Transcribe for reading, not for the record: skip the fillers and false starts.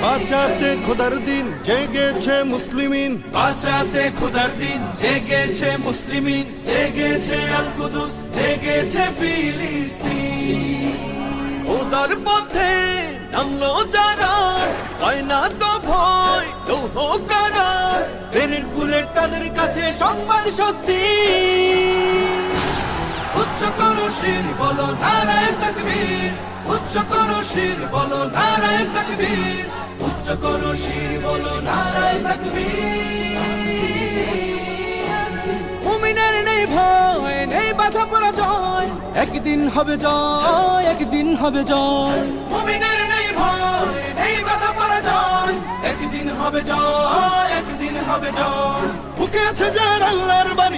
বাঁচাতে খোদার দিন জেগেছে মুসলিমিন, বাঁচাতে খোদার দিন জেগেছে মুসলিমিন, জেগেছে আল কুদুস, জেগেছে ফিলিস্তিন। খোদার পথে নামলো যারা, হয় না তো ভয় লৌহ কারা। ট্রেনের বুলেট তাদের কাছে সম্মান স্বস্তি। উচ্চ করো শির বলো নারায়ে তাকবীর, উচ্চ করো শির বলো নারায়ে তাকবীর, উচ্চ করো শির বলো নারায়ে তাকবীর। মুমিনের নেই ভয়, নেই বাধা পরাজয়, একদিন হবে জয়, একদিন হবে জয়। মুমিনের নেই ভয়, নেই বাধা পরাজয়, একদিন হবে জয়, একদিন হবে জয়। বুকে আছে যার আল্লাহর বাণী,